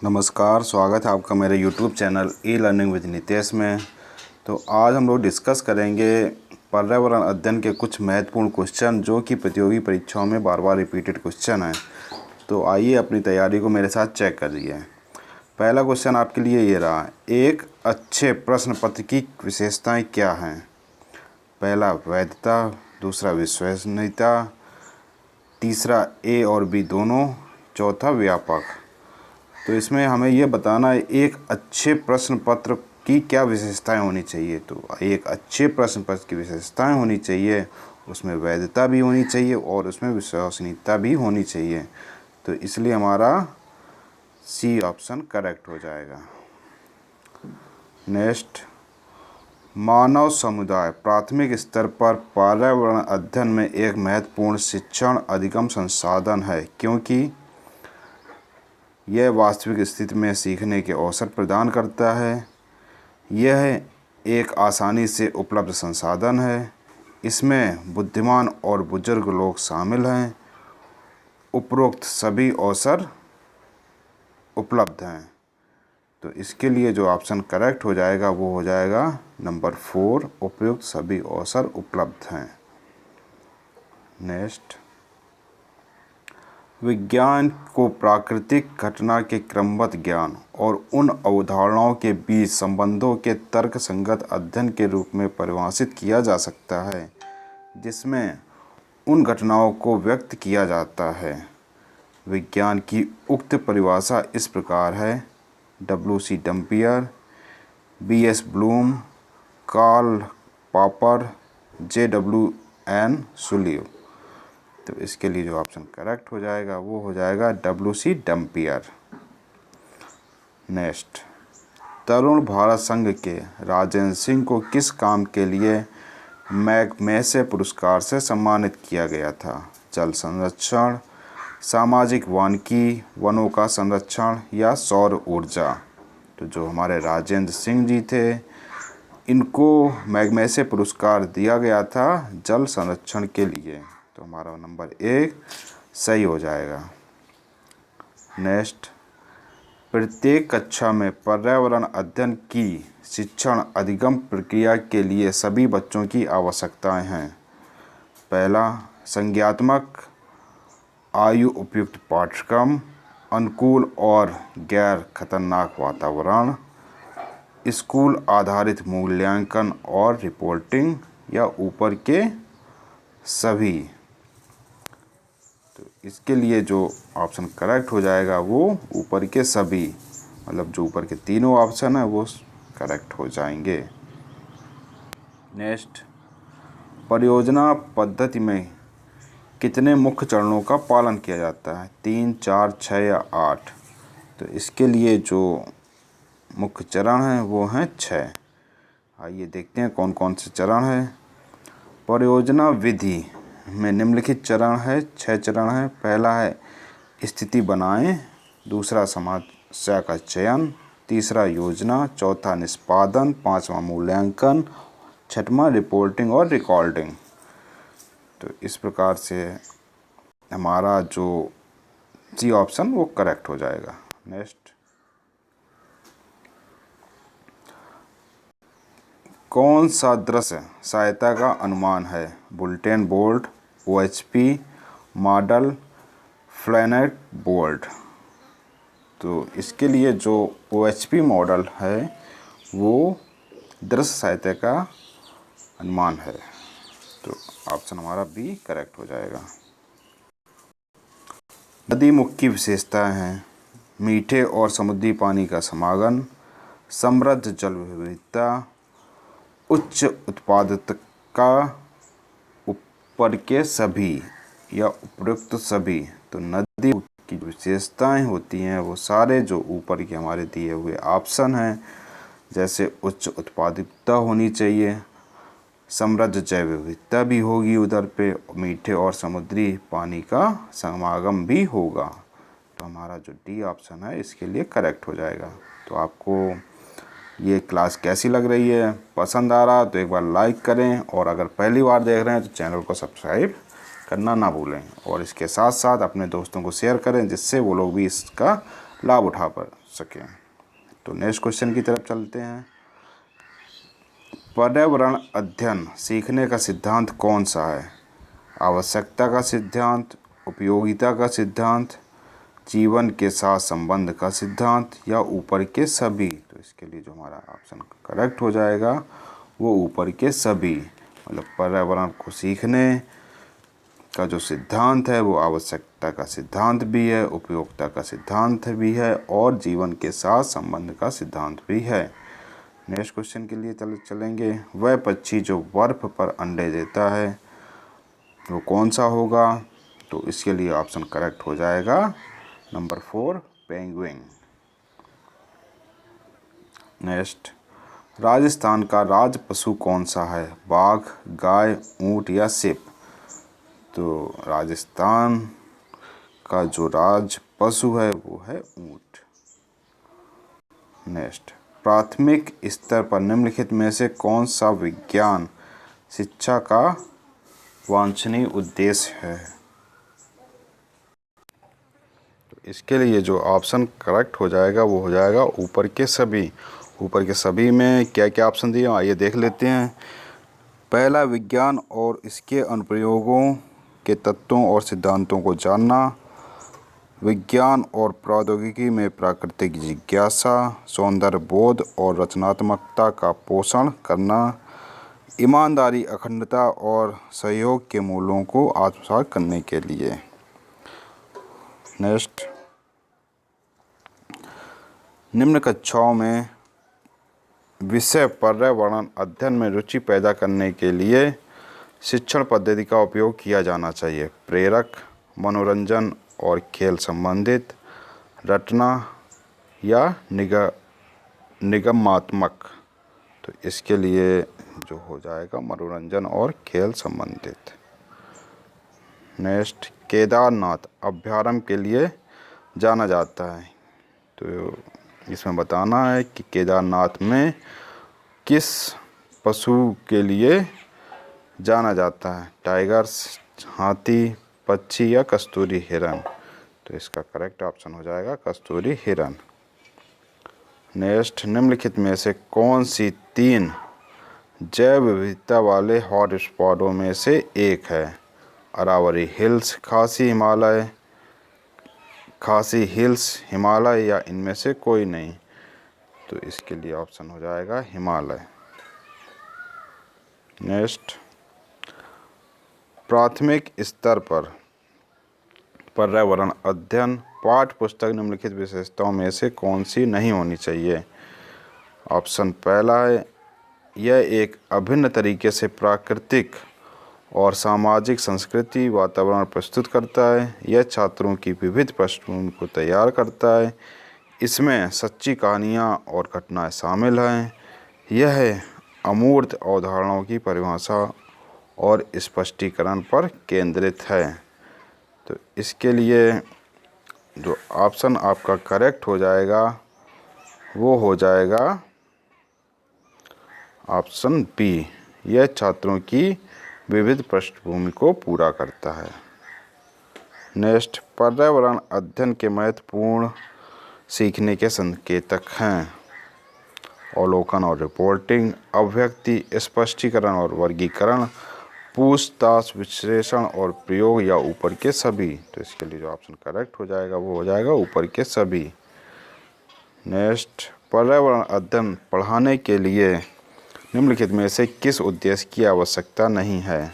नमस्कार, स्वागत है आपका मेरे YouTube channel e learning with Nitesh में। तो आज हम लोग डिस्कस करेंगे पर्यावरण अध्ययन के कुछ महत्वपूर्ण क्वेश्चन जो कि प्रतियोगी परीक्षाओं में बार बार रिपीटेड क्वेश्चन हैं। तो आइए अपनी तैयारी को मेरे साथ चेक करिए। पहला क्वेश्चन आपके लिए ये रहा, एक अच्छे प्रश्न पत्र की विशेषताएँ क्या हैं? पहला वैधता, दूसरा विश्वसनीयता, तीसरा ए और बी दोनों, चौथा व्यापक। तो इसमें हमें ये बताना है एक अच्छे प्रश्न पत्र की क्या विशेषताएं होनी चाहिए। तो एक अच्छे प्रश्न पत्र की विशेषताएं होनी चाहिए, उसमें वैधता भी होनी चाहिए और उसमें विश्वसनीयता भी होनी चाहिए। तो इसलिए हमारा सी ऑप्शन करेक्ट हो जाएगा। नेक्स्ट, मानव समुदाय प्राथमिक स्तर पर पर्यावरण अध्ययन में एक महत्वपूर्ण शिक्षण अधिगम संसाधन है क्योंकि यह वास्तविक स्थिति में सीखने के अवसर प्रदान करता है। यह एक आसानी से उपलब्ध संसाधन है। इसमें बुद्धिमान और बुजुर्ग लोग शामिल हैं। उपरोक्त सभी अवसर उपलब्ध हैं। तो इसके लिए जो ऑप्शन करेक्ट हो जाएगा वो हो जाएगा नंबर 4, उपयुक्त सभी अवसर उपलब्ध हैं। नेक्स्ट, विज्ञान को प्राकृतिक घटना के क्रमबद्ध ज्ञान और उन अवधारणाओं के बीच संबंधों के तर्कसंगत अध्ययन के रूप में परिभाषित किया जा सकता है जिसमें उन घटनाओं को व्यक्त किया जाता है। विज्ञान की उक्त परिभाषा इस प्रकार है: W.C. Dampier, B.S. Bloom, Karl Popper, J.W.N. Sullivan. तो इसके लिए जो ऑप्शन करेक्ट हो जाएगा वो हो जाएगा W.C. Dampier. Next, Tarun Bharat संघ के राजेंद्र सिंह को किस काम के लिए मैग्सेसे पुरस्कार से सम्मानित किया गया था? जल संरक्षण, सामाजिक वानिकी, वनों का संरक्षण या सौर ऊर्जा। तो जो हमारे राजेंद्र सिंह जी थे इनको मैग्सेसे पुरस्कार दिया गया था जल संरक्षण के लिए। तो हमारा नंबर 1 सही हो जाएगा। नेक्स्ट, प्रत्येक कक्षा में पर्यावरण अध्ययन की शिक्षण अधिगम प्रक्रिया के लिए सभी बच्चों की आवश्यकताएं हैं। पहला, संज्ञानात्मक आयु उपयुक्त पाठ्यक्रम, अनुकूल और गैर खतरनाक वातावरण, स्कूल आधारित मूल्यांकन और रिपोर्टिंग या ऊपर के सभी। तो इसके लिए जो ऑप्शन करेक्ट हो जाएगा वो ऊपर के सभी, मतलब जो ऊपर के तीनों ऑप्शन है वो करेक्ट हो जाएंगे। नेक्स्ट, परियोजना पद्धति में कितने मुख्य चरणों का पालन किया जाता है? 3, 4, 6 या 8? तो इसके लिए जो मुख्य चरण हैं वो हैं 6। आइए देखते हैं कौन कौन से चरण हैं। परियोजना विधि में निम्नलिखित चरण है, 6 चरण हैं। पहला है स्थिति बनाएं, दूसरा समस्या का चयन, तीसरा योजना, चौथा निष्पादन, पांचवा मूल्यांकन, छठवां रिपोर्टिंग और रिकॉर्डिंग। तो इस प्रकार से हमारा जो सी ऑप्शन वो करेक्ट हो जाएगा। नेक्स्ट, कौन सा दृश्य सहायता का अनुमान है? Bulletin board, OHP model, flannel board. तो इसके लिए जो OHP मॉडल है वो दृश्य सहायता का अनुमान है। तो ऑप्शन हमारा बी करेक्ट हो जाएगा। नदी मुख की विशेषताएं हैं: मीठे और समुद्री पानी का समागम, समृद्ध जल विविधता, उच्च उत्पादकता, ऊपर के सभी या उपयुक्त सभी। तो नदी की विशेषताएं होती हैं वो सारे जो ऊपर के हमारे दिए हुए ऑप्शन हैं, जैसे उच्च उत्पादकता होनी चाहिए, समृद्ध जैव विविधता भी होगी उधर पे, मीठे और समुद्री पानी का समागम भी होगा। तो हमारा जो डी ऑप्शन है इसके लिए करेक्ट हो जाएगा। तो आपको ये क्लास कैसी लग रही है? पसंद आ रहा तो एक बार लाइक करें और अगर पहली बार देख रहे हैं तो चैनल को सब्सक्राइब करना ना भूलें और इसके साथ साथ अपने दोस्तों को शेयर करें जिससे वो लोग भी इसका लाभ उठा पर सकें। तो नेक्स्ट क्वेश्चन की तरफ चलते हैं। पर्यावरण अध्ययन सीखने का सिद्धांत कौन सा है? आवश्यकता का सिद्धांत, उपयोगिता का सिद्धांत, जीवन के साथ संबंध का सिद्धांत या ऊपर के सभी? तो इसके लिए जो हमारा ऑप्शन करेक्ट हो जाएगा वो ऊपर के सभी। मतलब पर्यावरण को सीखने का जो सिद्धांत है वो आवश्यकता का सिद्धांत भी है, उपयोगिता का सिद्धांत भी है और जीवन के साथ संबंध का सिद्धांत भी है। नेक्स्ट क्वेश्चन के लिए चलेंगे। वह पक्षी जो बर्फ पर अंडे देता है वो कौन सा होगा? तो इसके लिए ऑप्शन करेक्ट हो जाएगा नंबर 4 पेंगुइन। नेक्स्ट, राजस्थान का राज पशु कौन सा है? बाघ, गाय, ऊंट या सिप? तो राजस्थान का जो राज पशु है वो है ऊंट। नेक्स्ट, प्राथमिक स्तर पर निम्नलिखित में से कौन सा विज्ञान शिक्षा का वांछनीय उद्देश्य है? तो इसके लिए जो ऑप्शन करेक्ट हो जाएगा वो हो जाएगा ऊपर के सभी। ऊपर के सभी में क्या क्या ऑप्शन दिए आइए देख लेते हैं। पहला, विज्ञान और इसके अनुप्रयोगों के तत्वों और सिद्धांतों को जानना, विज्ञान और प्रौद्योगिकी में प्राकृतिक जिज्ञासा, सौंदर्य बोध और रचनात्मकता का पोषण करना, ईमानदारी, अखंडता और सहयोग के मूल्यों को आत्मसात करने के लिए। नेक्स्ट, निम्न कक्षाओं में विषय पर्यावरण अध्ययन में रुचि पैदा करने के लिए शिक्षण पद्धति का उपयोग किया जाना चाहिए। प्रेरक, मनोरंजन और खेल संबंधित, रटना या निगमात्मक? तो इसके लिए जो हो जाएगा मनोरंजन और खेल संबंधित। नेक्स्ट, केदारनाथ अभ्यारण्य के लिए जाना जाता है। तो इसमें बताना है कि केदारनाथ में किस पशु के लिए जाना जाता है? टाइगर्स, हाथी, पक्षी या कस्तूरी हिरण? तो इसका करेक्ट ऑप्शन हो जाएगा कस्तूरी हिरण। नेक्स्ट, निम्नलिखित में से कौन सी 3 जैव विविधता वाले हॉटस्पॉटों में से एक है? अरावली हिल्स, खासी हिल्स, हिमालय या इनमें से कोई नहीं? तो इसके लिए ऑप्शन हो जाएगा हिमालय। नेक्स्ट, प्राथमिक स्तर पर पर्यावरण अध्ययन पाठ्य पुस्तक निम्नलिखित विशेषताओं में से कौन सी नहीं होनी चाहिए? ऑप्शन पहला है, यह एक अभिन्न तरीके से प्राकृतिक और सामाजिक संस्कृति वातावरण प्रस्तुत करता है। यह छात्रों की विविध पृष्ठभूमि को तैयार करता है। इसमें सच्ची कहानियाँ और घटनाएं शामिल हैं। यह अमूर्त अवधारणाओं की परिभाषा और स्पष्टीकरण पर केंद्रित है। तो इसके लिए जो ऑप्शन आपका करेक्ट हो जाएगा वो हो जाएगा ऑप्शन बी, यह छात्रों की विविध पृष्ठभूमि को पूरा करता है। नेक्स्ट, पर्यावरण अध्ययन के महत्वपूर्ण सीखने के संकेतक हैं। अवलोकन और रिपोर्टिंग, अभिव्यक्ति, स्पष्टीकरण और वर्गीकरण, पूछताछ, विश्लेषण और प्रयोग या ऊपर के सभी? तो इसके लिए जो ऑप्शन करेक्ट हो जाएगा वो हो जाएगा ऊपर के सभी। नेक्स्ट, पर्यावरण अध्ययन पढ़ाने के लिए निम्नलिखित में से किस उद्देश्य की आवश्यकता नहीं है?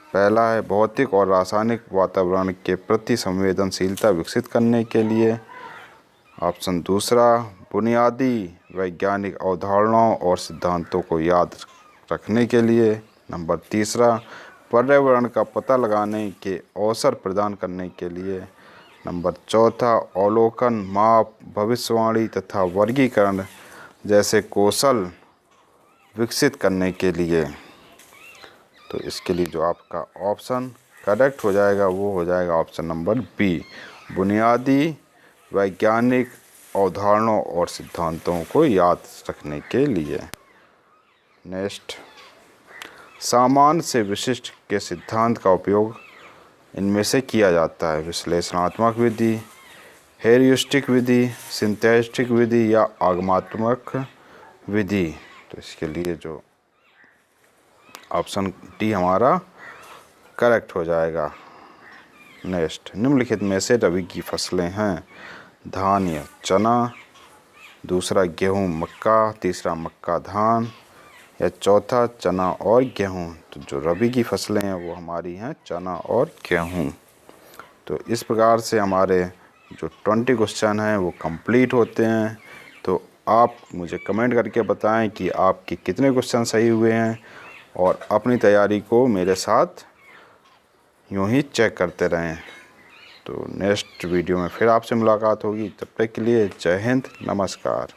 पहला है, भौतिक और रासायनिक वातावरण के प्रति संवेदनशीलता विकसित करने के लिए। ऑप्शन दूसरा, बुनियादी वैज्ञानिक अवधारणाओं और सिद्धांतों को याद रखने के लिए। नंबर तीसरा, पर्यावरण का पता लगाने के अवसर प्रदान करने के लिए। नंबर चौथा, अवलोकन, माप, भविष्यवाणी तथा वर्गीकरण जैसे कौशल विकसित करने के लिए। तो इसके लिए जो आपका ऑप्शन करेक्ट हो जाएगा वो हो जाएगा ऑप्शन नंबर बी, बुनियादी वैज्ञानिक अवधारणाओं और सिद्धांतों को याद रखने के लिए। नेक्स्ट, सामान्य से विशिष्ट के सिद्धांत का उपयोग इनमें से किया जाता है। विश्लेषणात्मक विधि, हेरिस्टिक विधि, सिंथेटिक विधि या आगमनात्मक विधि। तो इसके लिए जो ऑप्शन डी हमारा करेक्ट हो जाएगा। नेक्स्ट, निम्नलिखित में से रबी की फसलें हैं। धान या चना, दूसरा गेहूँ मक्का, तीसरा मक्का धान, या चौथा चना और गेहूँ। तो जो रबी की फसलें हैं वो हमारी हैं चना और गेहूँ। तो इस प्रकार से हमारे जो 20 क्वेश्चन हैं वो कंप्लीट होते हैं। तो आप मुझे कमेंट करके बताएं कि आपके कितने क्वेश्चन सही हुए हैं, और अपनी तैयारी को मेरे साथ यूँ ही चेक करते रहें। तो नेक्स्ट वीडियो में फिर आपसे मुलाकात होगी। तब तक के लिए जय हिंद, नमस्कार।